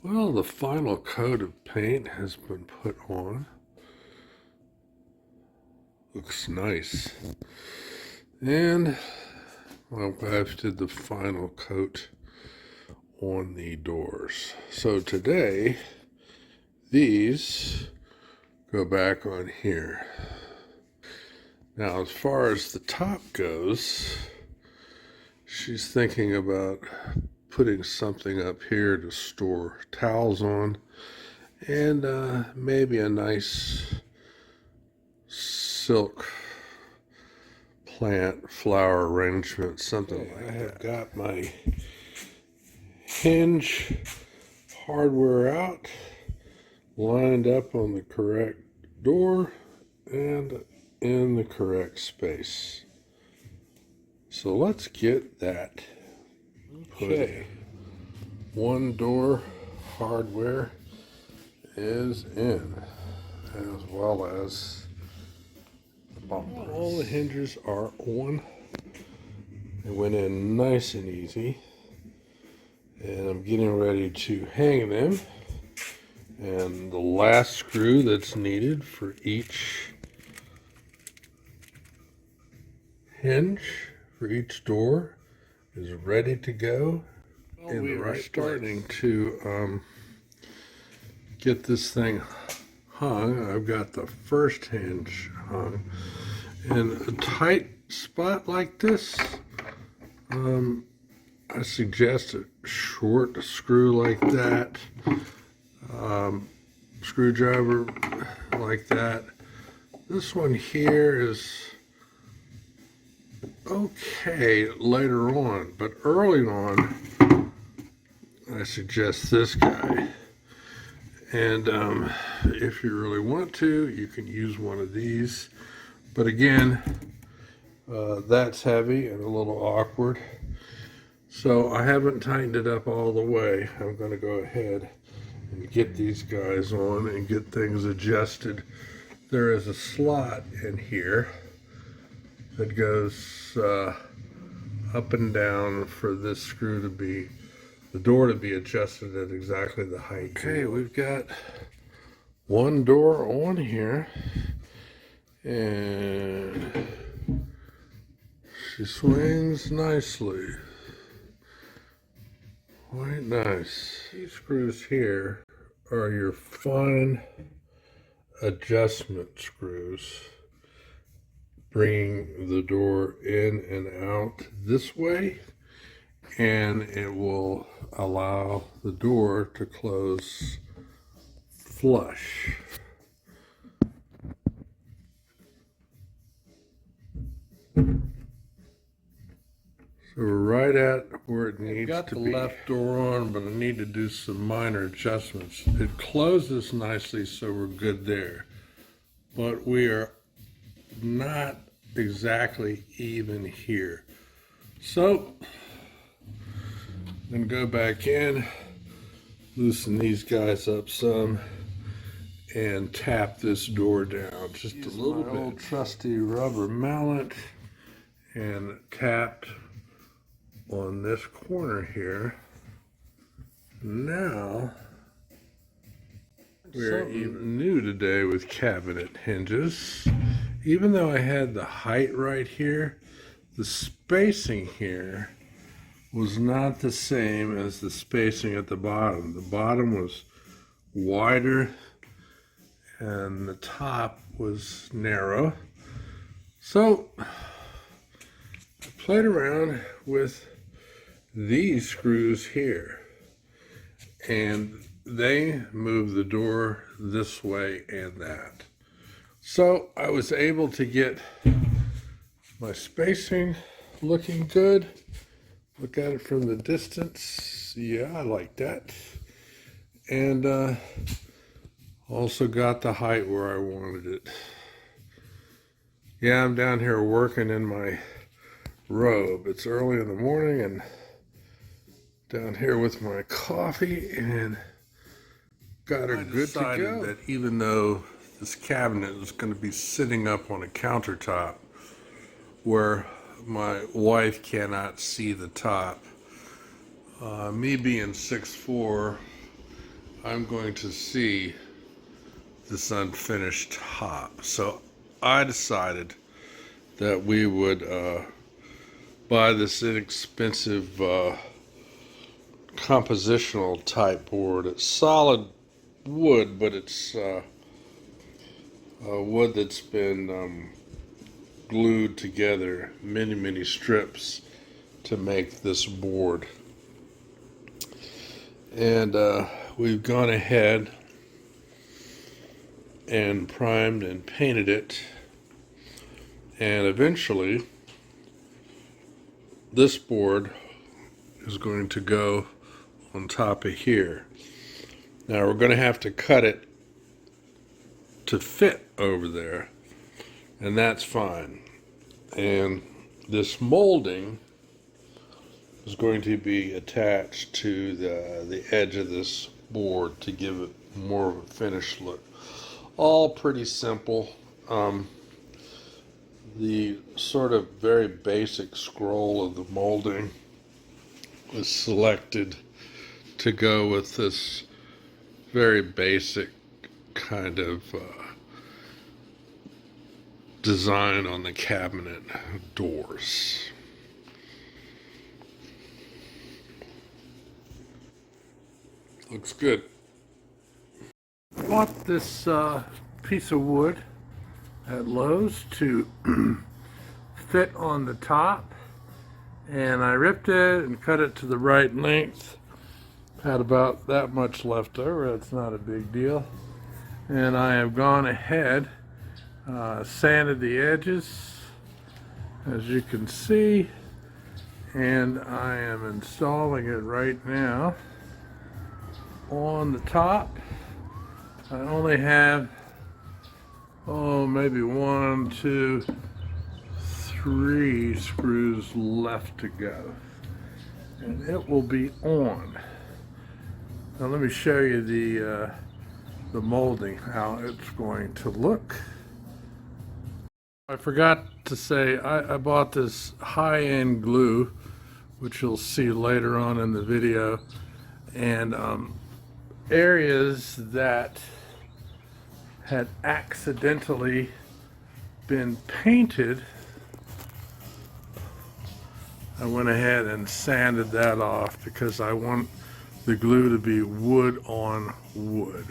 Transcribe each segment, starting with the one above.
Well, the final coat of paint has been put on. Looks nice. And my wife did the final coat on the doors. So today, these go back on here. Now, as far as the top goes, she's thinking about putting something up here to store towels on, and maybe a nice silk plant flower arrangement, something like that. I have got my hinge hardware out, lined up on the correct door and in the correct space. So let's get that put in. One door hardware is in, as well as the bumpers. All the hinges are on. They went in nice and easy. And I'm getting ready to hang them. And the last screw that's needed for each hinge, for each door, is ready to go. Well, we are starting to get this thing hung. I've got the first hinge hung. In a tight spot like this, I suggest a short screw like that, screwdriver like that. This one here is okay later on, but early on, I suggest this guy. And if you really want to, you can use one of these. But again, that's heavy and a little awkward. So I haven't tightened it up all the way. I'm going to go ahead and get these guys on and get things adjusted. There is a slot in here that goes up and down for this screw to be, the door to be adjusted at exactly the height. Okay, we've got one door on here, and she swings nicely. Quite nice. These screws here are your fine adjustment screws, bringing the door in and out this way, and it will allow the door to close flush. So we're right at where it needs to be. I've got the left door on, but I need to do some minor adjustments. It closes nicely, so we're good there. But we are not exactly even here. So I'm going to go back in, loosen these guys up some, and tap this door down just a little bit. Old trusty rubber mallet, and tap on this corner here. Now we're even new today with cabinet hinges. Even though I had the height right here, the spacing here was not the same as the spacing at the bottom. The bottom was wider and the top was narrow. So I played around with these screws here, and they move the door this way and that. So I was able to get my spacing looking good. Look at it from the distance. Yeah, I like that. And also got the height where I wanted it. Yeah, I'm down here working in my robe. It's early in the morning, and down here with my coffee, and got her good to go. That even though this cabinet is going to be sitting up on a countertop where my wife cannot see the top, me being 6'4", I'm going to see this unfinished top. So I decided that we would buy this inexpensive compositional type board. It's solid wood, but it's wood that's been glued together many strips to make this board. And we've gone ahead and primed and painted it, and eventually this board is going to go on top of here. Now we're going to have to cut it to fit over there, and that's fine. And this molding is going to be attached to the edge of this board to give it more of a finished look. All pretty simple. The sort of very basic scroll of the molding was selected to go with this very basic kind of design on the cabinet doors. Looks good. Bought this piece of wood at Lowe's to fit on the top, and I ripped it and cut it to the right length. Had about that much left over. That's not a big deal. And I have gone ahead, sanded the edges, as you can see, and I am installing it right now on the top. I only have, maybe 1, 2, 3 screws left to go, and it will be on. Now let me show you the molding, how it's going to look. I forgot to say, I bought this high-end glue, which you'll see later on in the video, and areas that had accidentally been painted, I went ahead and sanded that off because I want the glue to be wood on wood.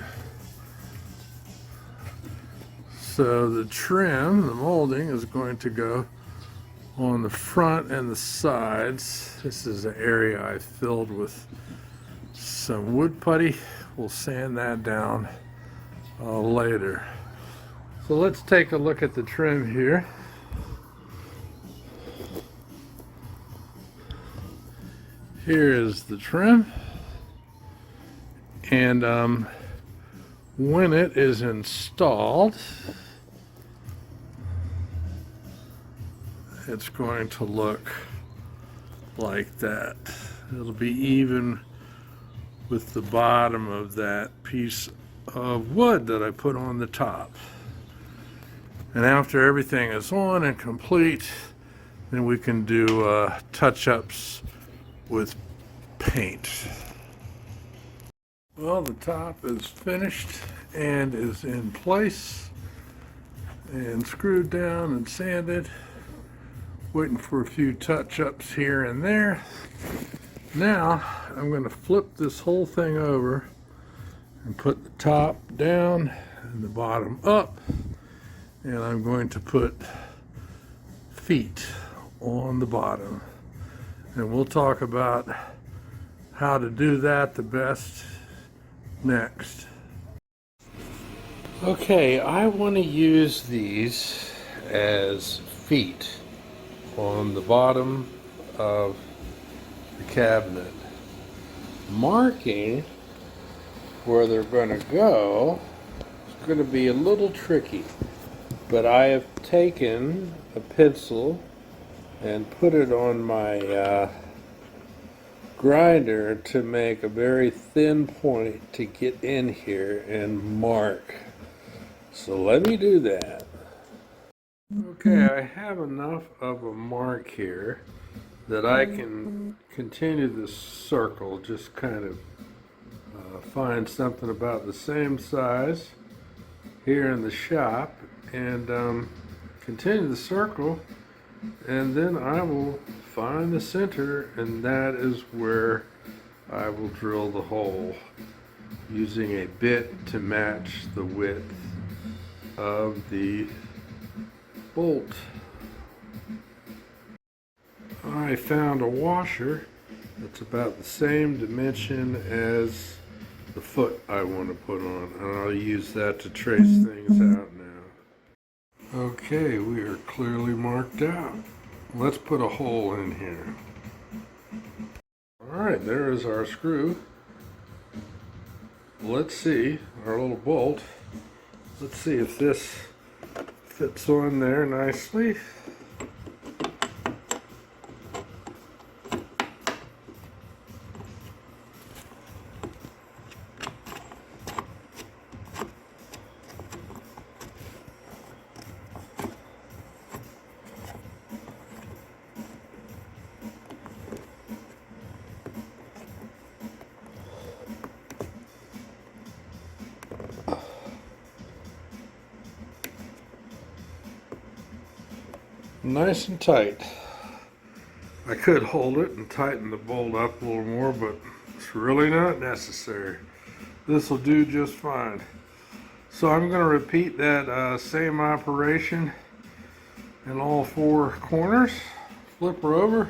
So the trim, the molding, is going to go on the front and the sides. This is an area I filled with some wood putty. We'll sand that down later. So let's take a look at the trim here. Here is the trim, and when it is installed, it's going to look like that. It'll be even with the bottom of that piece of wood that I put on the top. And after everything is on and complete, then we can do touch-ups with paint. Well, the top is finished and is in place and screwed down and sanded. Waiting for a few touch-ups here and there. Now I'm going to flip this whole thing over and put the top down and the bottom up, and I'm going to put feet on the bottom, and we'll talk about how to do that the best next. Okay, I want to use these as feet on the bottom of the cabinet. Marking where they're going to go is going to be a little tricky, but I have taken a pencil and put it on my grinder to make a very thin point to get in here and mark. So let me do that. Okay, I have enough of a mark here that I can continue this circle, just kind of find something about the same size here in the shop and continue the circle, and then I will find the center, and that is where I will drill the hole using a bit to match the width of the bolt. I found a washer that's about the same dimension as the foot I want to put on, and I'll use that to trace things out now. Okay, we are clearly marked out. Let's put a hole in here. Alright, there is our screw. Let's see, our little bolt. Let's see if this fits on there nicely. Nice and tight. I could hold it and tighten the bolt up a little more, but it's really not necessary. This will do just fine. So I'm going to repeat that same operation in all four corners. Flip her over,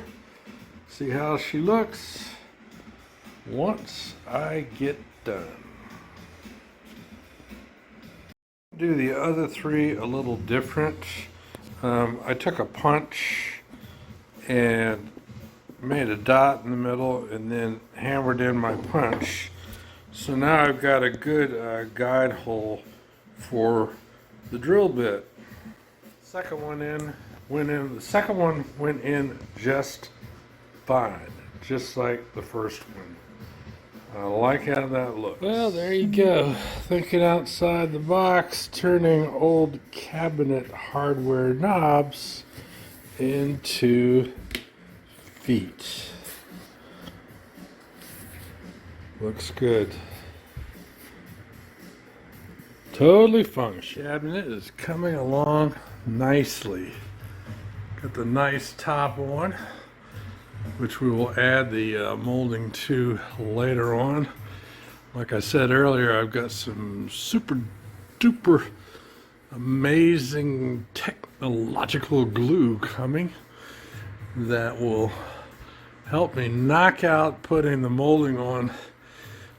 see how she looks once I get done. Do the other three a little different. I took a punch and made a dot in the middle and then hammered in my punch. So now I've got a good guide hole for the drill bit. Second one went in. The second one went in just fine, just like the first one. I like how that looks. Well, there you go. Thinking outside the box, turning old cabinet hardware knobs into feet. Looks good. Totally functional. Cabinet is coming along nicely. Got the nice top on, which we will add the molding to later on. Like I said earlier, I've got some super duper amazing technological glue coming that will help me knock out putting the molding on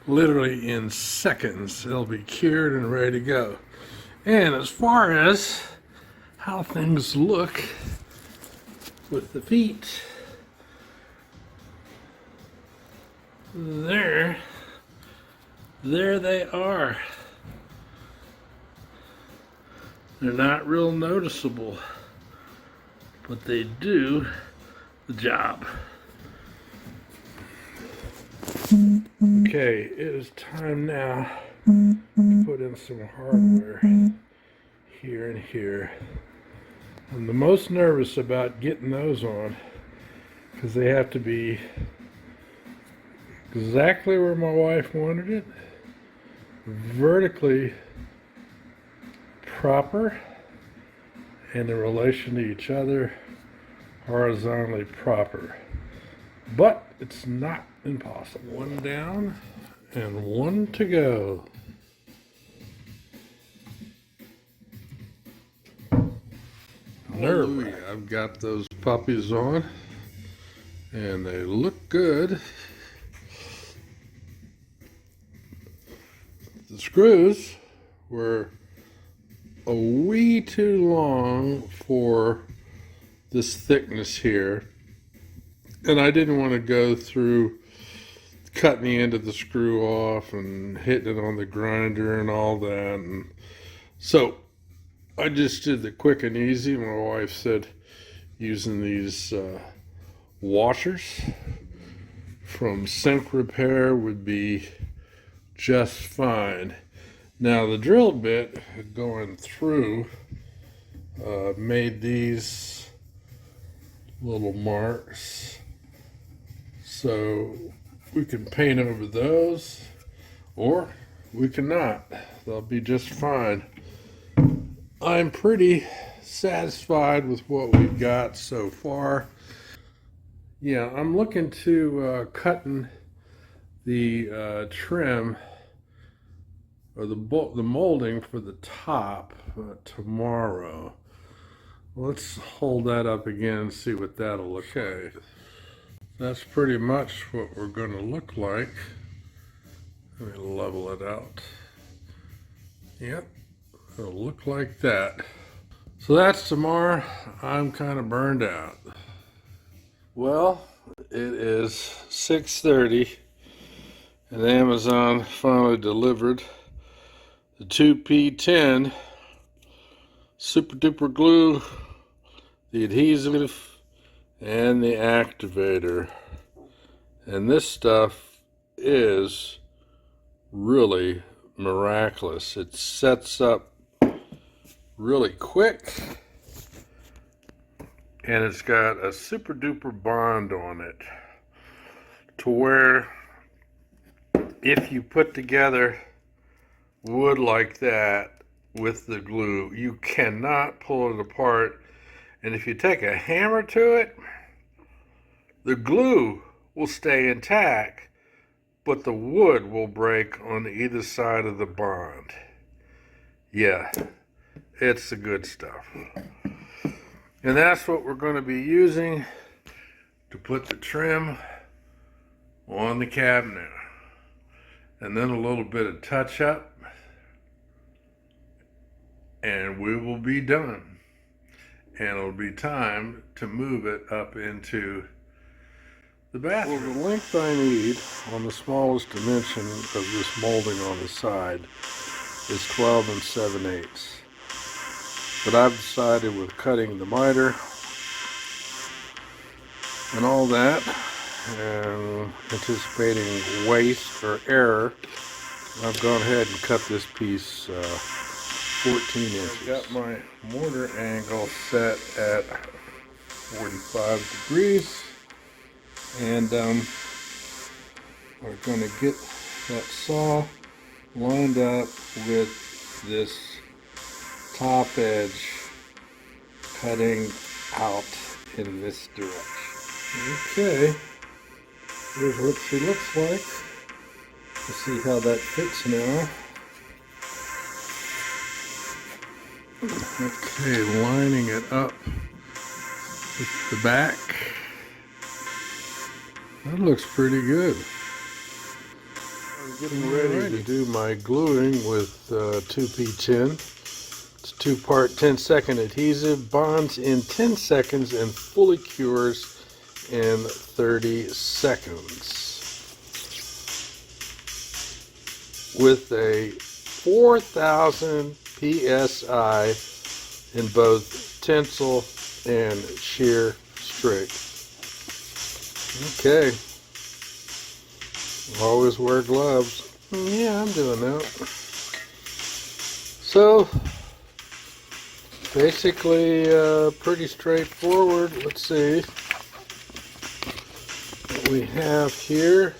literally in seconds. It'll be cured and ready to go. And as far as how things look with the feet, there they are. They're not real noticeable, but they do the job. Okay, it is time now to put in some hardware here and here. I'm the most nervous about getting those on because they have to be exactly where my wife wanted it, vertically proper, and in relation to each other, horizontally proper. But it's not impossible. One down and one to go. Hallelujah. I've got those puppies on and they look good. The screws were a wee too long for this thickness here, and I didn't want to go through cutting the end of the screw off and hitting it on the grinder and all that, and so I just did the quick and easy. My wife said using these washers from Sink Repair would be just fine. Now the drill bit going through made these little marks, so we can paint over those, or we cannot. They'll be just fine. I'm pretty satisfied with what we've got so far. Yeah, I'm looking to cutting the trim or the molding for the top tomorrow. Let's hold that up again and see what that'll look like. Okay, that's pretty much what we're going to look like. Let me level it out. Yep, it'll look like that. So that's tomorrow. I'm kind of burned out. Well, it is 6:30 and Amazon finally delivered the 2P10 super duper glue, the adhesive, and the activator. And this stuff is really miraculous. It sets up really quick, and it's got a super duper bond on it to where if you put together wood like that with the glue, you cannot pull it apart. And if you take a hammer to it, the glue will stay intact, but the wood will break on either side of the bond. Yeah, it's the good stuff. And that's what we're going to be using to put the trim on the cabinet. And then a little bit of touch up, and we will be done. And it'll be time to move it up into the bathroom. Well, the length I need on the smallest dimension of this molding on the side is 12 7/8. But I've decided with cutting the miter and all that, and anticipating waste or error, I've gone ahead and cut this piece 14 inches. I've got my mortar angle set at 45 degrees, and we're going to get that saw lined up with this top edge cutting out in this direction. Okay, here's what she looks like. Let's see how that fits now. Okay, lining it up with the back. That looks pretty good. I'm getting ready to do my gluing with 2P10. It's 2-part 10-second adhesive, bonds in 10 seconds and fully cures in 30 seconds. With a 4,000 PSI in both tensile and shear strength. Okay. Always wear gloves. Yeah, I'm doing that. So, basically pretty straightforward. Let's see what we have here.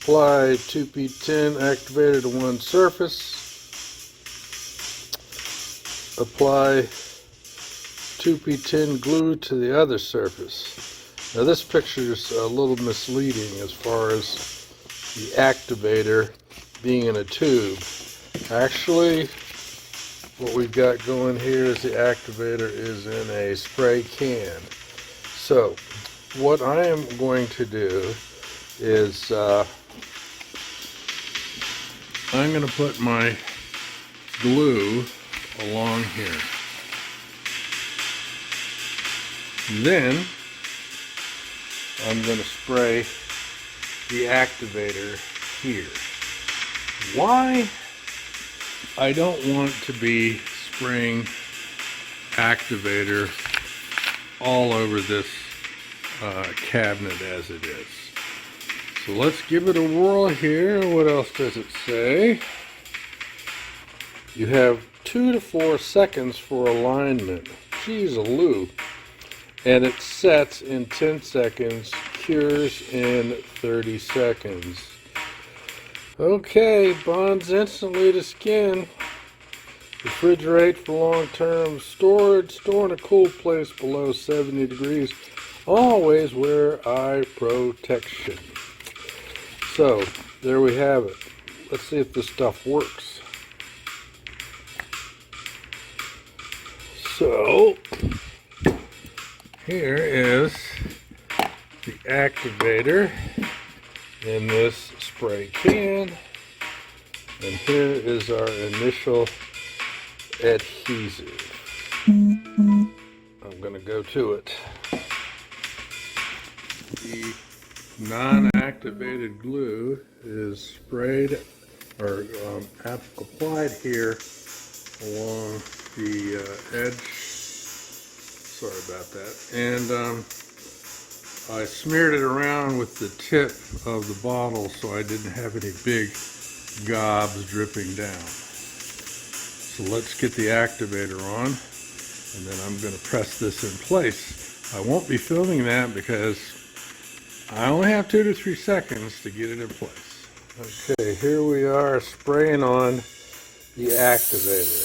Apply 2P10 activator to one surface. Apply 2P10 glue to the other surface. Now this picture is a little misleading as far as the activator being in a tube. Actually, what we've got going here is the activator is in a spray can. So, what I am going to do is I'm going to put my glue along here. Then I'm going to spray the activator here. Why? I don't want to be spraying activator all over this cabinet as it is. So let's give it a whirl here. What else does it say? You have 2 to 4 seconds for alignment. Jeez-a-loo. And it sets in 10 seconds, cures in 30 seconds. Okay, bonds instantly to skin. Refrigerate for long-term storage. Store in a cool place below 70 degrees. Always wear eye protection. So, there we have it. Let's see if this stuff works. So, here is the activator in this spray can. And here is our initial adhesive. I'm going to go to it. The non-activated glue is sprayed or applied here along the edge. Sorry about that. And I smeared it around with the tip of the bottle so I didn't have any big gobs dripping down. So let's get the activator on, and then I'm going to press this in place. I won't be filming that because I only have 2 to 3 seconds to get it in place. Okay, here we are spraying on the activator.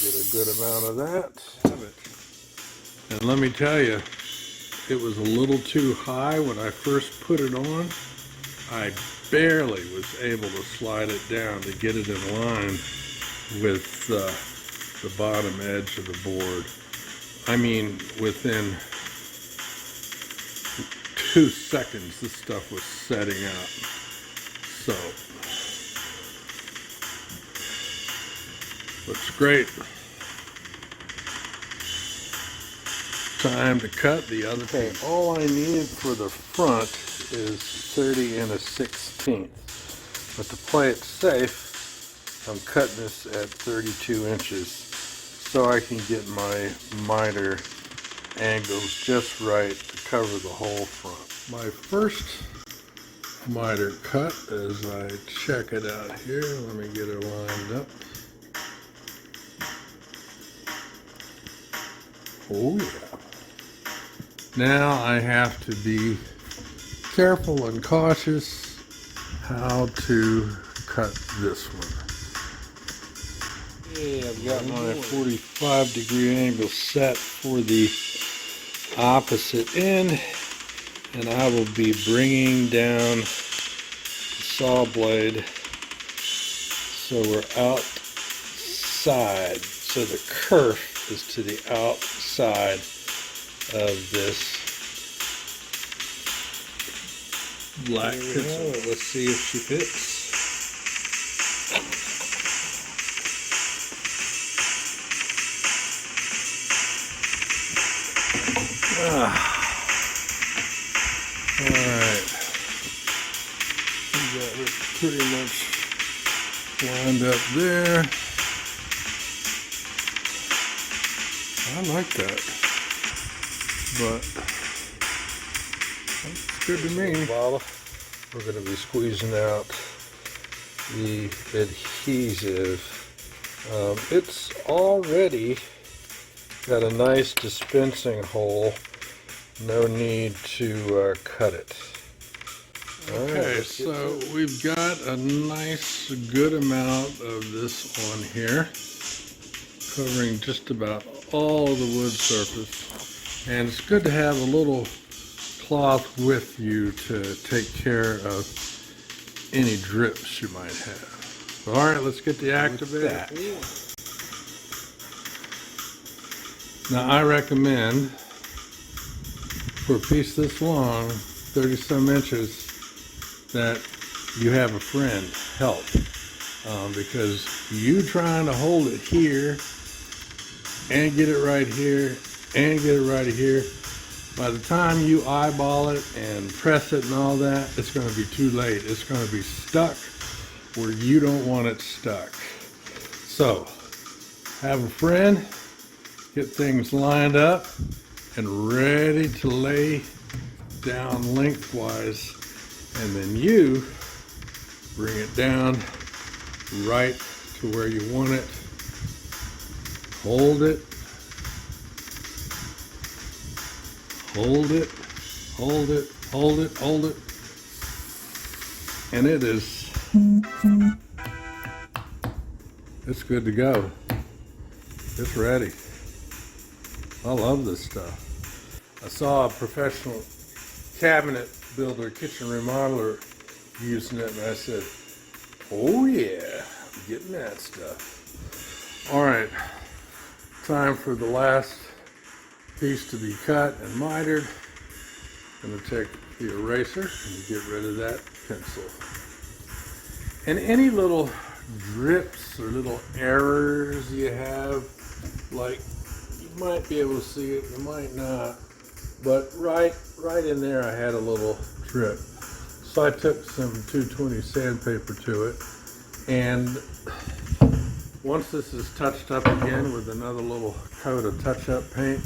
Get a good amount of that. And let me tell you, it was a little too high when I first put it on. I barely was able to slide it down to get it in line with the bottom edge of the board. I mean, within 2 seconds, this stuff was setting up. So, looks great. Time to cut the other piece. All I need for the front is 30 1/16. But to play it safe, I'm cutting this at 32 inches so I can get my miter angles just right to cover the whole front. My first miter cut as I check it out here. Let me get it lined up. Oh yeah. Now I have to be careful and cautious how to cut this one. Okay, I've got my 45-degree angle set for the opposite end, and I will be bringing down the saw blade so we're outside, so the kerf is to the outside of this black pencil. Let's see if she fits. Alright. We got it pretty much lined up there. I like that. But that's good to me. We're going to be squeezing out the adhesive. It's already got a nice dispensing hole. No need to cut it. Okay, so we've got a nice good amount of this on here, covering just about all of the wood surface. And it's good to have a little cloth with you to take care of any drips you might have. All right, let's get the activator. Now I recommend for a piece this long, 30 some inches, that you have a friend help, because you trying to hold it here and get it right here and get it right here, by the time you eyeball it and press it and all that, it's going to be too late. It's going to be stuck where you don't want it stuck. So have a friend, get things lined up and ready to lay down lengthwise, and then you bring it down right to where you want it. Hold it, hold it, hold it, hold it, hold it, And it's good to go. It's ready. I love this stuff. I saw a professional cabinet builder, kitchen remodeler using it, and I said, oh yeah, I'm getting that stuff. All right, time for the last piece to be cut and mitered. I'm gonna take the eraser and get rid of that pencil. And any little drips or little errors you have, like you might be able to see it, you might not, but right in there I had a little drip. So I took some 220 sandpaper to it, and once this is touched up again with another little coat of touch-up paint,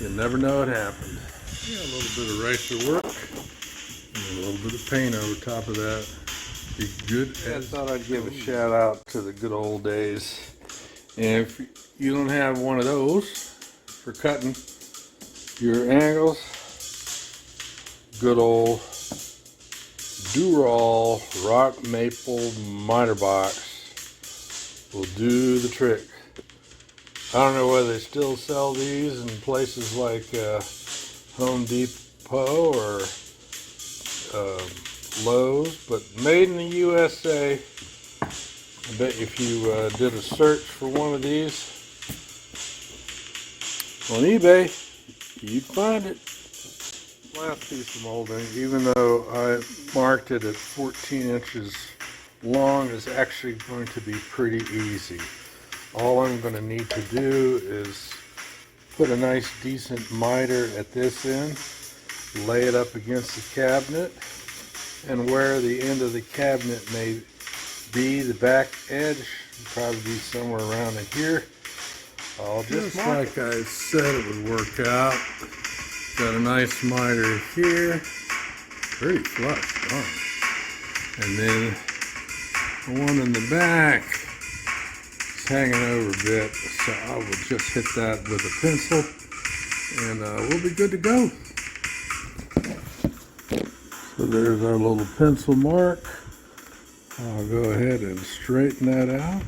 you never know what happened. Yeah, a little bit of eraser work and a little bit of paint over top of that. Be good. I thought I'd give a shout out to the good old days. And if you don't have one of those for cutting your angles, good old Dural rock maple miter box will do the trick. I don't know whether they still sell these in places like Home Depot or Lowe's, but made in the USA. I bet if you did a search for one of these on eBay, you'd find it. Last piece of molding, even though I marked it at 14 inches long, is actually going to be pretty easy. All I'm going to need to do is put a nice decent miter at this end, lay it up against the cabinet, and where the end of the cabinet may be, the back edge will probably be somewhere around in here. I'll just like I said it would work out. Got a nice miter here, pretty flush, and then the one in the back is hanging over a bit, so I will just hit that with a pencil, and we'll be good to go. So there's our little pencil mark. I'll go ahead and straighten that out,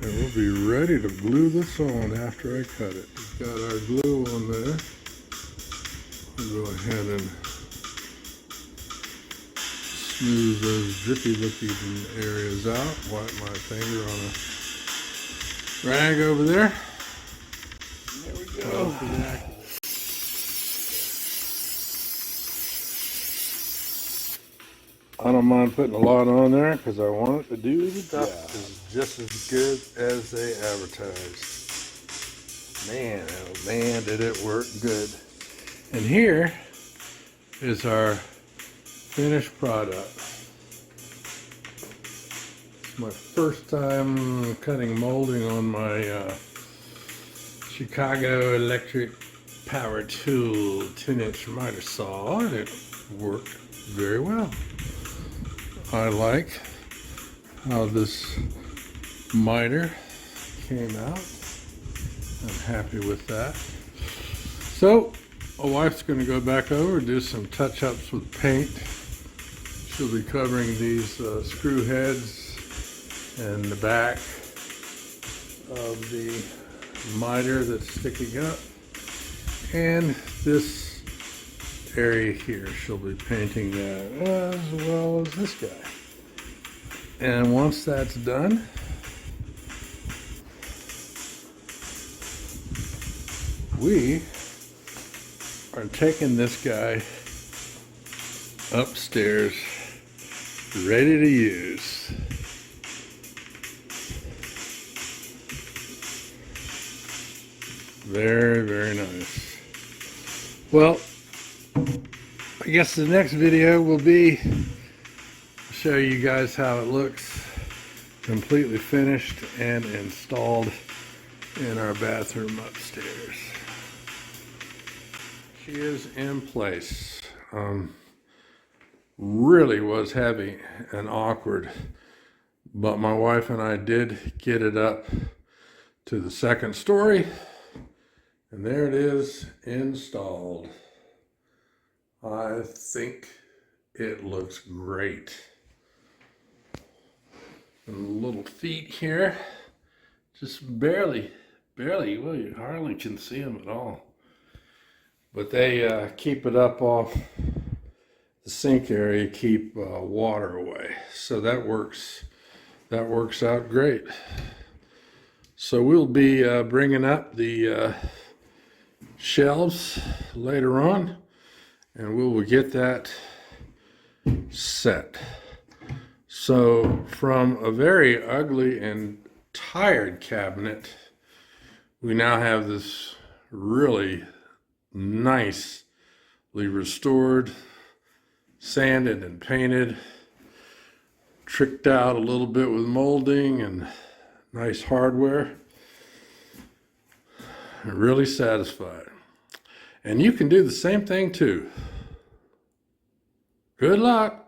and we'll be ready to glue this on after I cut it. We've got our glue on there. We'll go ahead and smooth those drippy-looking areas out. Wipe my finger on a rag over there. There we go. I don't mind putting a lot on there because I want it to do the job. Is just as good as they advertised. Man, oh man, did it work good. And here is our finished product. It's my first time cutting molding on my Chicago Electric Power Tool 10-inch miter saw, and it worked very well. I like how this miter came out. I'm happy with that. So my wife's going to go back over and do some touch-ups with paint. She'll be covering these screw heads and the back of the miter that's sticking up, and this area here, she'll be painting that as well as this guy. And once that's done, we are taking this guy upstairs, ready to use. Very, very nice. Well, I guess the next video will be show you guys how it looks completely finished and installed in our bathroom upstairs. She is in place. Really was heavy and awkward, but my wife and I did get it up to the second story, and there it is, installed. I think it looks great. And the little feet here, just barely, well, you hardly can see them at all. But they keep it up off the sink area, keep water away. So that works out great. So we'll be bringing up the shelves later on, and we will get that set. So from a very ugly and tired cabinet, we now have this really nicely restored, sanded and painted, tricked out a little bit with molding and nice hardware. Really satisfied. And you can do the same thing too. Good luck.